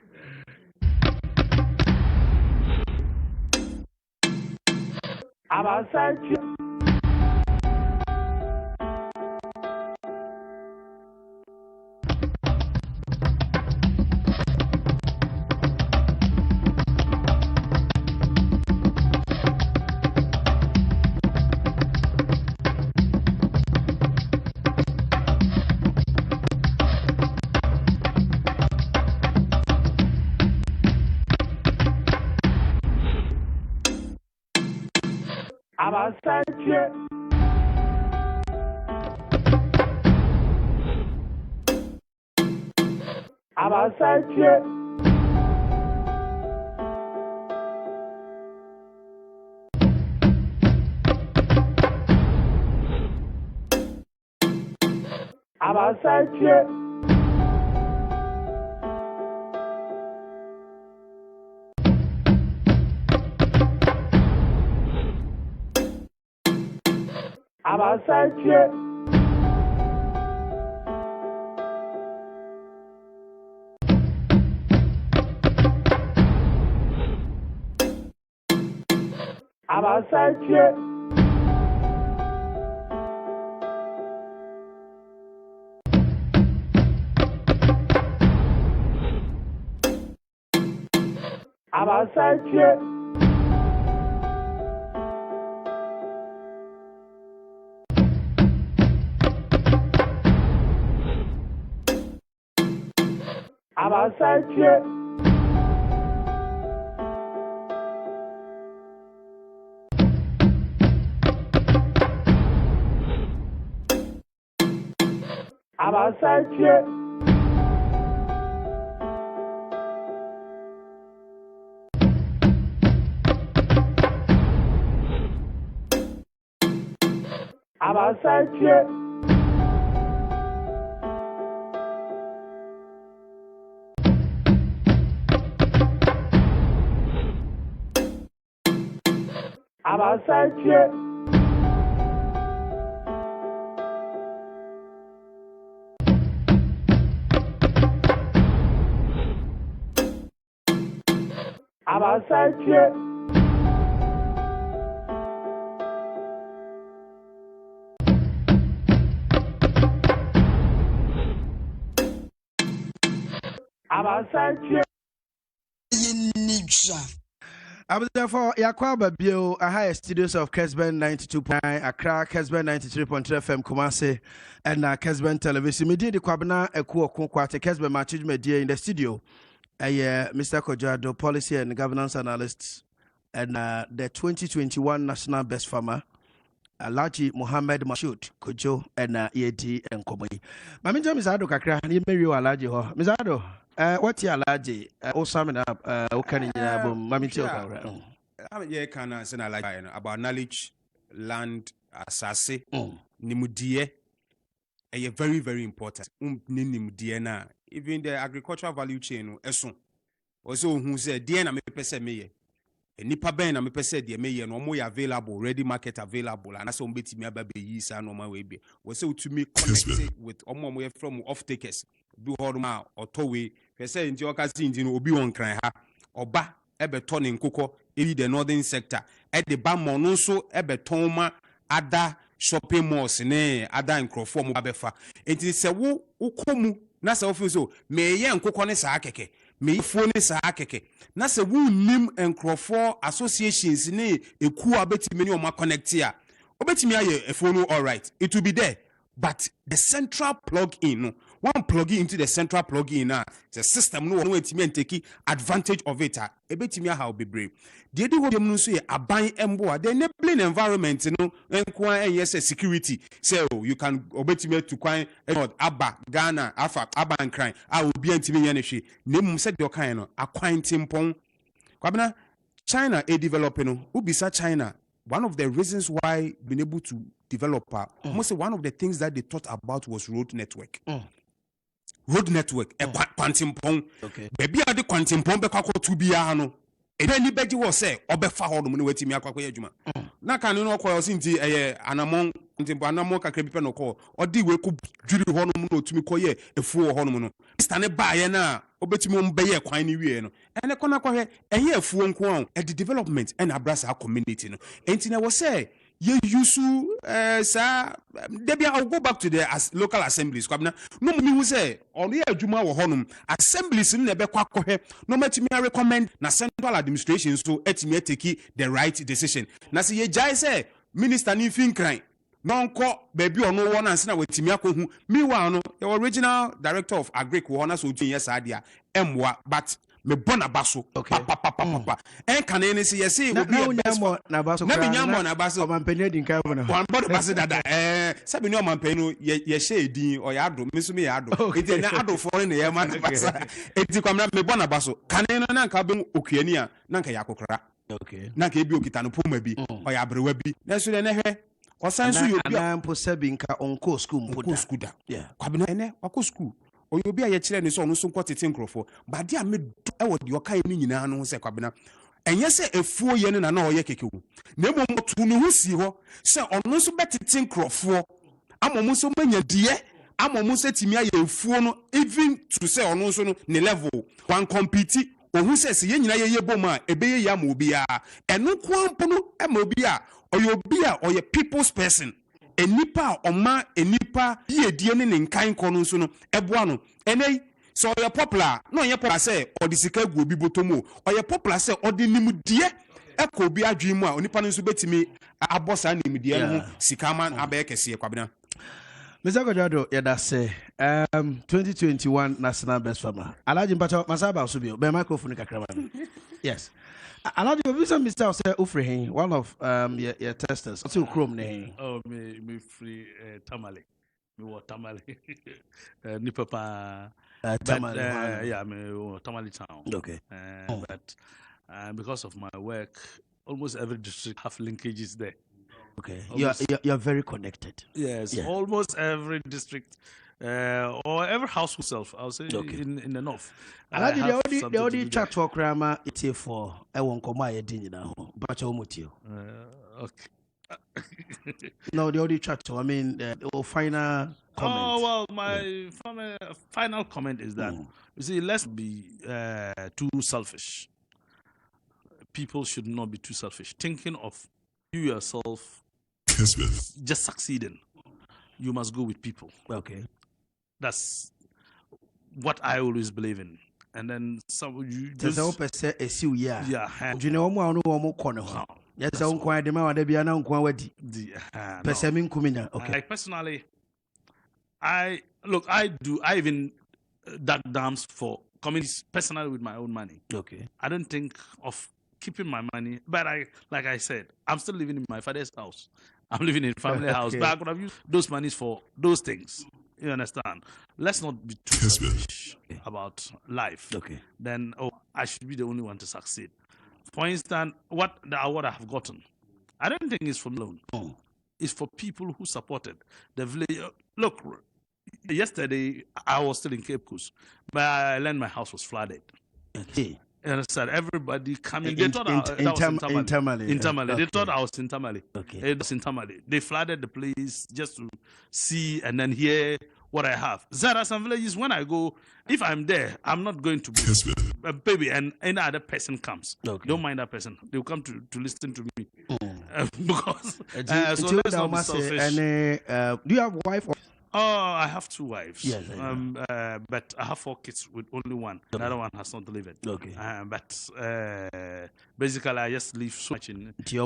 Therefore, Yakwaba Bio, a higher studios of Kessben 92.9, Accra, Kessben 93.3 FM, Kumasi, and Kessben Television. Me did the Kwabana, a Kuokwate, Kessben Mashud media in the studio. Mr. Kojado, policy and governance analyst, and the 2021 National Best Farmer, Alhaji Mohammed Mashud, Kojo, and EAD and Komoi. Mamija Mizado Kakra, you may you Alhaji ho. Mizado. What's your Alhaji? Oh, summing up, can you Mammy? Yeah, can I say about knowledge, land, assassin, Nimudie, very, very important. Nimudie even the agricultural value chain, also who said, Diana me pese me. Nipa ben na me pese de me no mo available, ready market available, and so mbeti me ababe yi sa no ma we be. We say to me connect with omo from off takers. Do horma or towe, pese nti okasi nti no obi won kran ha. Oba ebeton nkoko eyi the northern sector. E de ba mo no so ebeton ma other shopping malls ne other nkrofo mo abefa. Enti se wo ukomu na se ofi so me ye nkoko ne sa akeke. Me fo ne sa akeke. Na se wu nim nkrofo associations ne eku abetimi ne o ma connect ya. Obetimi aye efo no all right. It will be there. But the central plug-in, one plug-in into the central plug-in, the system no one take advantage of it. Ebetimi how be brave. The other way you say a buying embo, the enabling environment, enquire yes security. So you can obetimi to quite Abba, Ghana, Abba and crime. I will be anti energy. Name said your kind a quantum pong. Kwabena China a developing ubisa China. One of the reasons why being able to develop, almost one of the things that they thought about was road network. Road network, a quantum pong. Okay. Baby, are the quantum pong beko to be ano. And anybody was say, Obefa hold money waiting me akwa juma. Na can you know call sinti anamon anamon kakrebi no call or di we could jury honomo to me koye a fool honomo. Stand by na obetimi mbeye kwan ni wie no. Ene kona kwa he afuo nko at the development and abrasa our community no. Enti na was say ye yusu sa debia I'll go back to the local assemblies kwabna no me hu say ono ye adwuma wo honum assemblies no be kwa kohe no matimi recommend na central administration so etimi take the right decision na say ye jai say minister ni fin kran nonko baby ono won anse na watimi akohu meanwhile no the original director of agric wo na so tun yes adia emwa but me bona baso papa en kan ene se yesi obi na baso na binyamo na baso omampani din kan bona wan bod baso dada sabi ni omampani no ye she edin o ya ado meso me ya ado enti na ado for ne ye ma na basa enti kwamna me bona baso kan ene na nka be okuani a na nka yakokra okay na nka ebi okita no poma bi o ya brewa bi na so ne hwe osanso yo bi na mpo sabi nka onko school mpo da kwabna ene wako school oyobi a ye kire ne so no so kwotete nkrofo ba dia me e wo de okai ni nyina no se kwabena enye se efuo ye ne na oye kekewu na emo motu no husi ho se ono so betete nkrofo amomu so manya die amomu se timi aye efuo no even to say ono so no ne level one compete ohun se ye nyina ye bom a ebeye ya ma obi a eno kwampo no e ma obi a oyobi a oye people's person enipa oma enipa yedie ne nkan kono nso no eboa no enei so you're popular no you're popular say or the sika go bi botomo or you're popular say or the nimudie eko bi adwi mu a onipa no so betimi abosa nimudie no sika man abekese kwabena. Mr. Kojado, yeah, say 2021 National Best Farmer. Alhaji Mpacho Masaba Subio, be microphone kakraman. Yes. Alhaji, Mr. say Ufrehin, one of your testers. Still Chrome name. Oh, me free tamale. Me what tamale. Ni papa tamale. Yeah, me tamale town. Okay. But because of my work, almost every district have linkages there. Okay, you're very connected. Yes, almost every district or every household self, I'll say in the north. The only chat talk grammar it's here for I won't come my dinner now. But okay. No, the only chat talk. I mean, the final comment. Oh well, my final comment is that you see, let's be too selfish. People should not be too selfish. Thinking of you yourself just succeeding, you must go with people. Okay, that's what I always believe in. And then some you just you know like personally, I even dug dams for communities personally with my own money. Okay, I don't think of keeping my money, but like I said, I'm still living in my father's house. I'm living in family house, but I could have used those monies for those things. You understand? Let's not be too selfish about life. Okay. Then I should be the only one to succeed. For instance, what the award I have gotten, I don't think it's for me alone. It's for people who supported the village. Look, yesterday I was still in Cape Coast, but I learned my house was flooded. Okay. And said everybody coming. They thought that was in Tamale. In Tamale. Okay. They thought I was in Tamale. Okay. It was in Tamale. They flooded the place just to see and then hear what I have. There are some villages when I go, if I'm there, I'm not going to baby and any other person comes. Okay. Don't mind that person. They'll come to listen to me. Because so let's not be selfish. Do you have a wife? Oh, I have 2 wives. Yes, but I have 4 kids with only one. The other one has not delivered. Okay. But basically, I just live so much in. The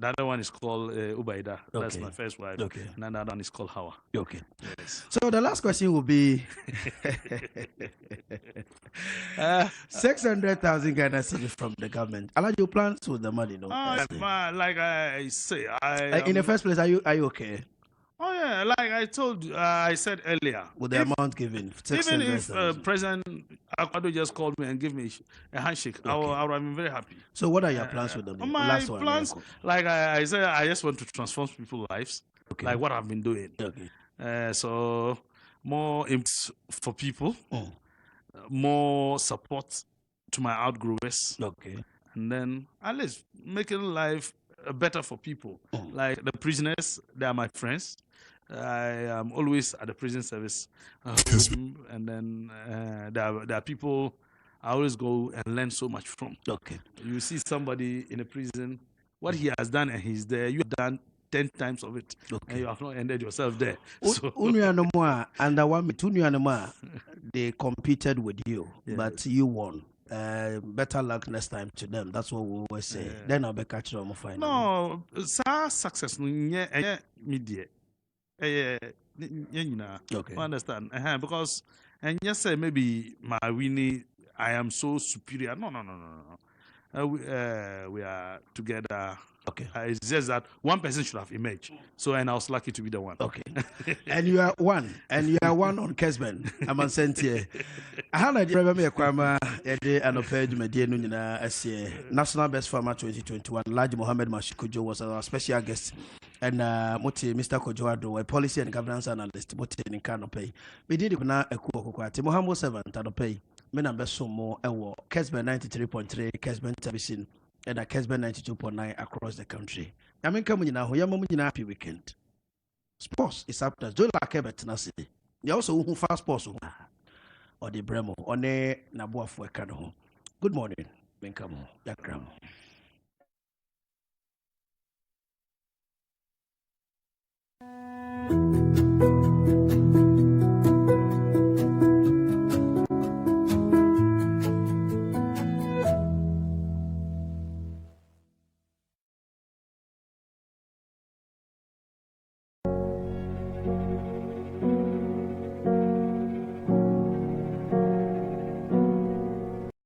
other one is called Ubaida. That's Okay. my first wife. Okay. And another one is called Hawa. Okay. Yes. So the last question will be 600,000 Ghana cedis from the government. Allow your plans with the money, no? Like I say, in the first place, are you okay? Oh yeah, like I told you, I said earlier. With the amount given, even if President Akpado just called me and gave me a handshake, I would have been very happy. So what are your plans with the money? My plans, like I said, I just want to transform people's lives, like what I've been doing. Okay. So more for people, more support to my outgrowers. Okay. And then at least making life better for people. Like the prisoners, they are my friends. I am always at the prison service. And then there are people I always go and learn so much from. Okay. You see somebody in a prison, what he has done and he's there, you have done 10 times of it. Okay. And you have not ended yourself there. So they competed with you, Yes. but you won. Better luck next time to them. That's what we always say. Then I'll be catching them finally. No, success media. Okay. Understand? Because and just say maybe my winning, I am so superior. No. We are together. Okay. It's just that one person should have emerged. So, and I was lucky to be the one. Okay. And you are one. And you are one on Kessben. I'm on Sentier. I had a remember a day and a page media as National Best Farmer 2021. Alhaji Mohammed Mashud was our special guest. And Mr. Kojoado, a policy and governance analyst, in Canopy. We did it now a cook. Mohammed 7 Tanopay. Men are best so more. Kessben 93.3, Kessben Television. And a Kessben 92.9 across the country. I mean, come in now, happy weekend. Sports is up there. Do like a better city. You also who fast sports or the Bremo or ne Nabua for a canoe. Good morning, Benkamu, Yakram.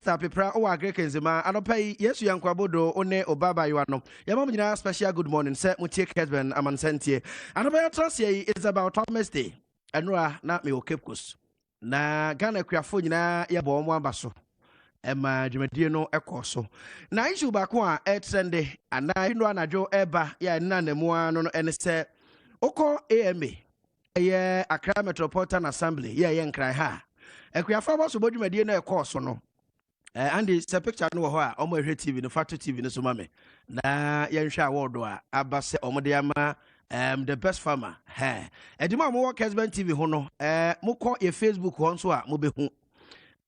Mr. Pepra o agre kenzema anopai Yesu yankwabodo one obaba yuano. Yamam nyina special good morning sir mutie Kessben amansentie. Anopai trust ye is about Thomas Day. Enra na me o Cape Coast. Na Ghana kwafo nyina ye bo omo abaso. Ema dwumadie no ekoso. Na issue baako a trende ana ino anajo eba ya na namu ano no ene se okọ AMA ye Accra Metropolitan Assembly ye nkran ha. Ekwafa ba so bodwumadie na ekoso no. And it's a picture no ho a omo ehwe TV no Fatu TV no so mame. Na ye nhwe award a abase omo de ama the best farmer. Edima mo Kessben TV ho no mokọ ye Facebook ho nso a mo behu.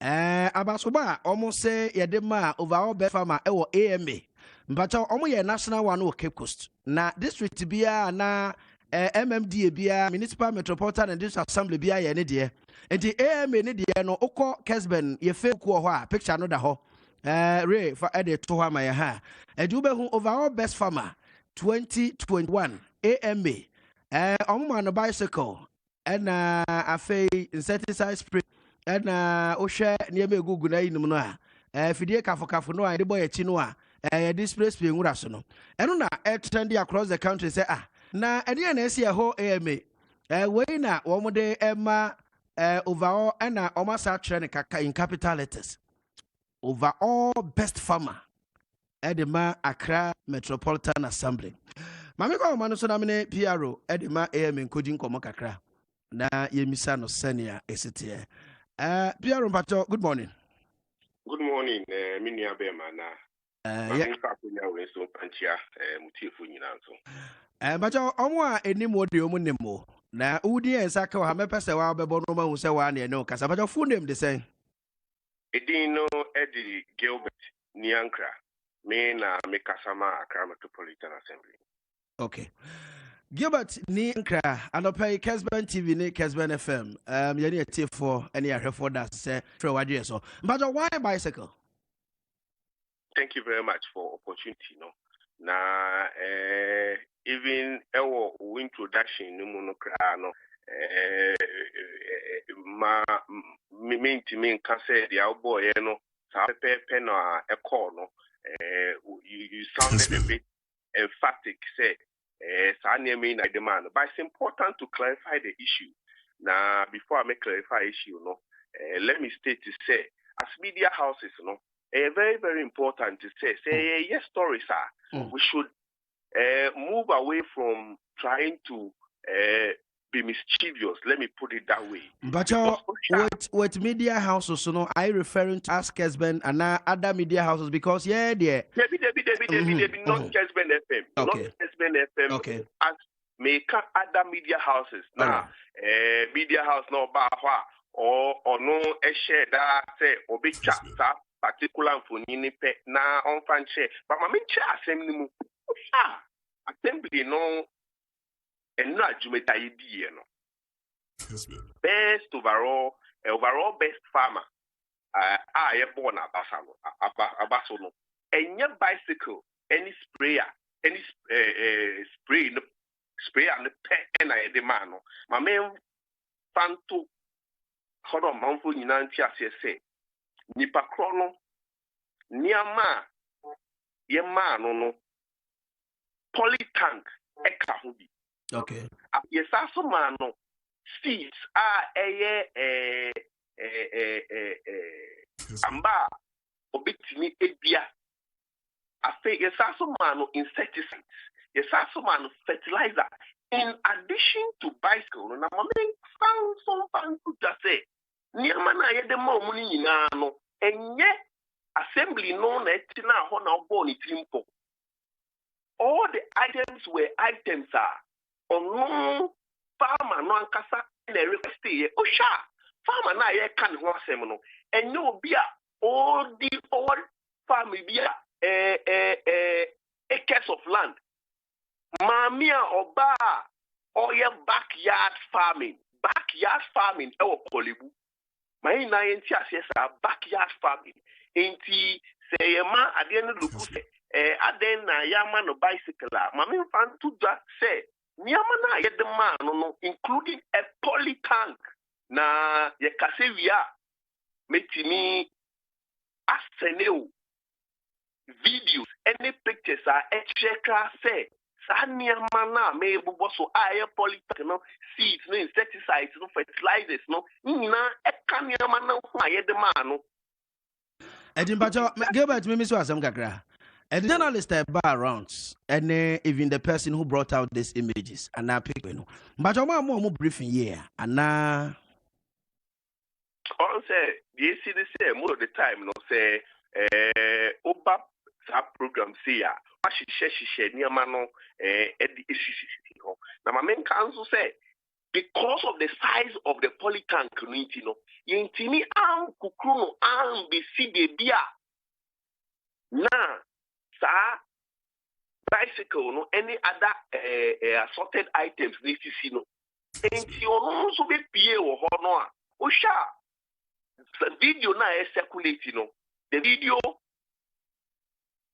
Abasoba almost say yedema overall best farmer ewo AMA. But almost ye national one o Cape Coast. Na district bia na MMDA bia Municipal Metropolitan and District Assembly bia ye ne de. Enti AMA ne de no okọ Kessben ye fake ho a picture no da ho. Ray for edit to ha my ha. Edubehu overall best farmer 2021 AMA. Omo no bicycle and afei insecticide spray na ohwe niam egugu na yinum no a fidie kafo no a de boy echi no a display spray nwura so no eno na trend across the country say na ene na esi ho AMA we na wo mo de ema overall na o ma sa trend kaka in capital letters overall best farmer edema Accra Metropolitan Assembly mame ko ma no so na me PRO edema AMA nkodi nkomo kakra na yemisa no senia esite Pierre Mpacho, good morning. Good morning, Minia Bemana. Yeah, so Panchia, Mutifu Ninanso. Bacho, Omwa, any more de Omunemo. Now, Udi and Saka, Hamepasa, Babonoma, who say one, no, Casabajo, full name the same. Edino Eddie Gilbert Niankra, Mena Mekasama, Accra Metropolitan Assembly. Okay. Gilbert ni nkra anopai Kessben TV ni Kessben FM yani T4 any for that say throw wadwe so but why bicycle? Thank you very much for opportunity no na even our introduction no monokra no ma me can say the boy no sa pepe na e call no you sounded a bit emphatic say but it's important to clarify the issue. Now, before I make clarify issue, let me state to say, as media houses, very, very important to say, yes, stories are. We should move away from trying to be mischievous. Let me put it that way. But with media houses, I referring to as Kessben and other media houses because Debbie, not Kessben FM, not Kessben FM. Okay. As make other media houses now. Media house no bahwa or no share that say or be chat particular for pe na on fan share. But my main assembly assembly no. And not Jumetai no. Best overall best farmer. I born Abasono. And your bicycle, any sprayer, any spray and the pet and I demand. My man Fanto Hodo Manfo Ninantia say Nipa Chrono Niama Yema no Polytank Eka Hubi. Okay. Yes, also man no seeds are amba obitini ebia. Afe yes also man no insecticides. Yes also man no fertilizer. In addition to bicycle, na mama found some fan to just say. Niama na ye de mo muni nyina no enye assembly no na etina ho na obo ni trimpo. All the items were items are no farmer no ankasa na request ye osha farmer na ye kan ho asem no enye obi a all the all farm bi a acres of land mamia oba or your backyard farming e wo Kolebu mai na ye nti asesa backyard farming enti say ye ma ade no luku se aden na yama no bicycle a mama fan to just say Niamana yet the man no including a poly tank na ye kasevia metimi asene videos any pictures are extra say Sanyama na me bubo so aye politics no seeds no insecticides no fertilizers no nyina ekanyama na ho aye de ma no Edinbacho Gilbert me so asem kakra. A journalist bar around and even the person who brought out these images and now pick no. But more briefing here and now on say the CDC most of the time no say oba program say ya she niama no edi isisi ho na my main council say because of the size of the polytank community no yentimi an kukru no an be si de bia na sa bicycle no any other assorted items need to see no enti ono so be pie wo ho no a o sha the video na circulate no the video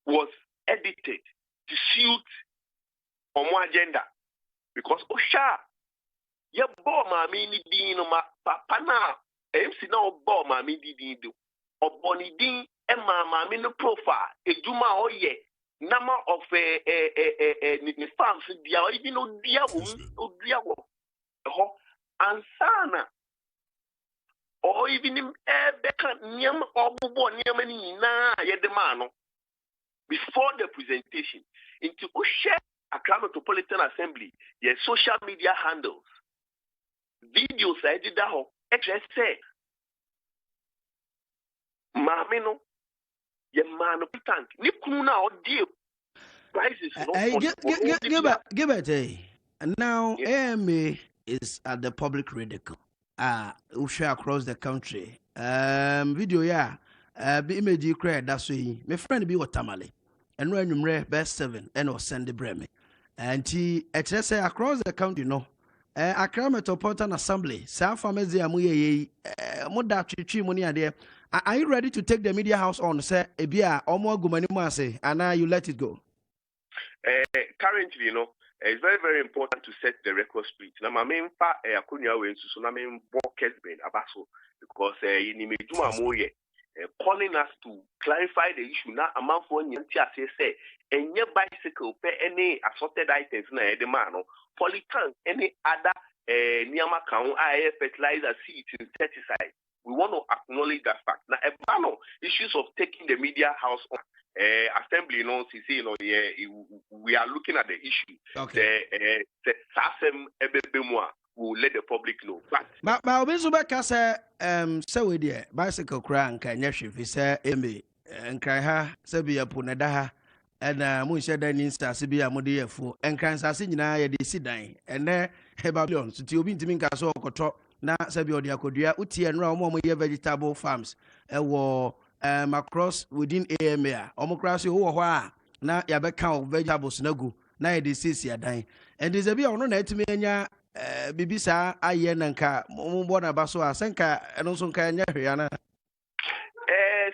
was edited to suit on one agenda because o sha ye bo ma mi ni din no ma papa na MC na o bo ma mi di din do oboni din e ma mi no profile ejuma oye number of the farms dia o even odia wo ho ansana o even beka niam obubo niam ni na ye de ma no before the presentation into share Accra Metropolitan Assembly your social media handles videos I did that ho express say maame no ye man no tank ni kunu na odie prices no give it and now AMA is at the public radical share across the country video be image you create that's why my friend be watamale and when you best 7 and or send the breme and he say across the country no Accra Metropolitan Assembly sa famezi amuye moda twetwe mu ne ade are you ready to take the media house on say ebia omo agumani mu ase and you let it go currently it's very very important to set the record straight na my main fa akonya we nsusu na main Kessben abaso because ni meduma moye calling us to clarify the issue na amanfo nyanti ase say enye bicycle pe any assorted items na e de ma no polytank any other niyama kan fertilizer seeds insecticide we want to acknowledge that fact na issues of taking the media house on assembly we are looking at the issue the sasem ebebemwa will let the public know but obenso beka say we there bicycle kra nka nyehwe fi say eme nkran ha say be apona da ha and mo share dan instance bi amode yefo nkran sase nyina ye de si dan ene Babylon so ti obi ntimi nka so okoto na say be odi akodua utie nra omo ye vegetable farms wo across within AMA omo kra so wo ho a na ya be kan vegetables na gu na ye de sisi adan and is a bi ono na etimi anya bibisa aye na nka mo bo na baso asenka eno so nka nya hwe ana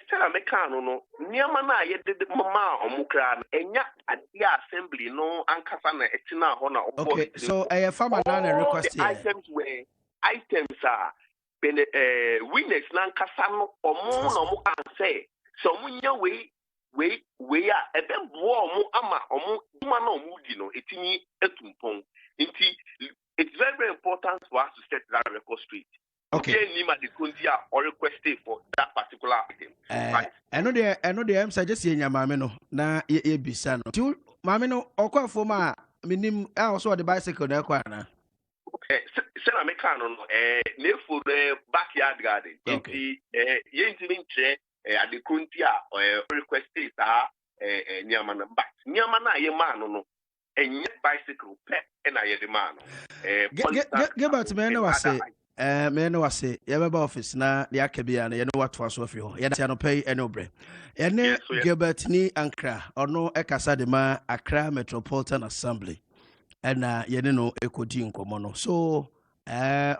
Sena mekano no niama na ye de mama omukra na enya ade assembly no ankasa na etina ho na obo okay so farmer na request here items are winners na ankasa no omo na omo kan say so munya we a ebe bo omo ama omo duma na omo di no etini etumpon nti it's very very important for us to set that record straight. Okay. Or requested for that particular item. Right. I know the I'm suggesting Yamamino, na ye bisano. Tu Mamino, or call for my minim also the bicycle, no corner. Sena Mecano, near for the backyard garden. Okay. Yentin at the Kuntia or requested Niamana, but Niamana Yamano, and yet bicycle pet and I demand. Give out to me, no, I say. Me no wase ye beba office na de akabia na ye no watwa so afi ho ye da no pay enobre ene Gilbert ni Ankra ono ekasa de ma Accra Metropolitan Assembly ena ye ne no ekodi nkomo no so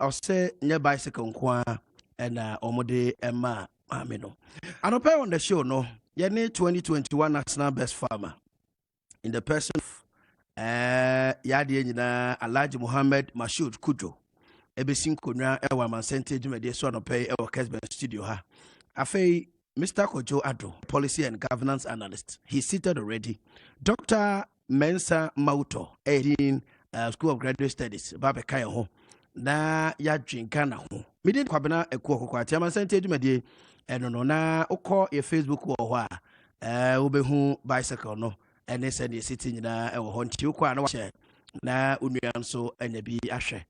ose nye bicycle nko a ena omode ema ame no anope on the show no ye ne 2021 national best farmer in the person of ya de nyina Alhaji Mohammed Mashud Kujo ebesin konwa ewa man center dwumade so no pay ewa Kessben studio ha afei Mr. Kojo Ado, policy and governance analyst. He's seated already. Dr. Mensa Mauto, 18 School of Graduate Studies, Baba Kaya ho. Na ya drinkana ho. Midi kwabena ekuo kokwa ti amansante edumade eno na ukọ ye Facebook wo ho a obehu bicycle no ene se ne city nyina e wo ho nti ukọ na wa na onua nso anya bi ahwe